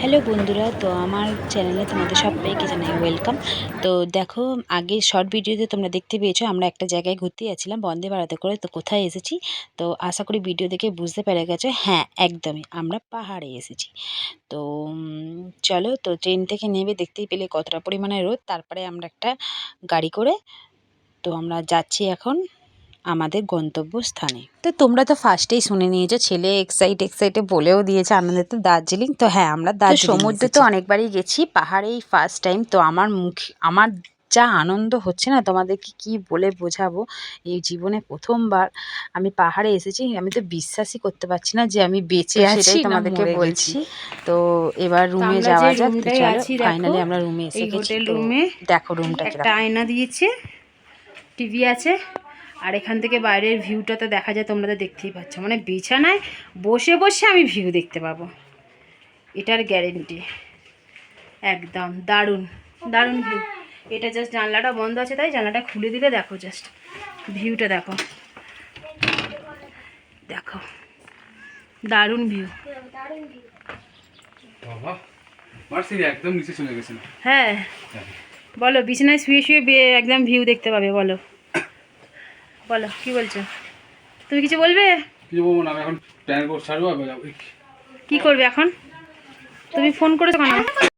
Hello বন্ধুরা, তো আমার চ্যানেলে তোমাদের সবাইকে জানাই ওয়েলকাম। তো দেখো, আগে শর্ট ভিডিওতে তোমরা দেখতে পেয়েছো আমরা একটা জায়গায় ঘুরতে যাচ্ছিলাম বন্দে ভারতে করে। তো কোথায় এসেছি তো আশা করি ভিডিও দেখে বুঝতে পেরে গেছো। হ্যাঁ, একদমই আমরা পাহাড়ে এসেছি। তো চলো, তো ট্রেন থেকে নেমে দেখতেই পেলে কতটা পরিমাণে রোদ। তারপরে আমরা একটা গাড়ি করে তো আমরা যাচ্ছি এখন আমাদের গন্তব্যস্থানে। তো তোমরা তো ফার্স্টেই শুনে নিয়েছো, ছেলে এক্সাইটে বলেও দিয়েছে আনন্দিত দার্জিলিং। তো হ্যাঁ, আমরা দার্জিলিং সমুদ্রে তো অনেকবারই গেছি, পাহাড়েই ফার্স্ট টাইম। তো আমার যা আনন্দ হচ্ছে না, তোমাদেরকে কি বলে বোঝাবো। এই জীবনে প্রথমবার আমি পাহাড়ে এসেছি, আমি তো বিশ্বাসই করতে পারছি না যে আমি বেঁচে আছি, সেটাই তোমাদেরকে বলছি। তো এবার রুমে যাওয়া যাক। তো চলো, ফাইনালি আমরা রুমে এসে গেছি। তো দেখো রুমটা একটা আয়না দিয়েছে, টিভি আছে, আর এখান থেকে বাইরের ভিউটা তো দেখা যায়, তোমরা তো দেখতেই পাচ্ছ। মানে বিছানায় বসে বসে আমি ভিউ দেখতে পাবো, এটার গ্যারেন্টি। একদম দারুণ দারুণ ভিউ। এটা জাস্ট জানলাটা বন্ধ আছে, তাই জানলাটা খুলে দিলে দেখো জাস্ট ভিউটা দেখো, দেখো দারুণ ভিউ। একদম নিচে চলে গেছে। হ্যাঁ বলো, বিছানায় শুয়ে শুয়ে একদম ভিউ দেখতে পাবে। বলো বলো কি বলছো, তুমি কিছু বলবে? কিছু বলবো না, আমি এখন প্ল্যান করে ছাড়বো। কি করবে এখন? তুমি ফোন করেছো কেন?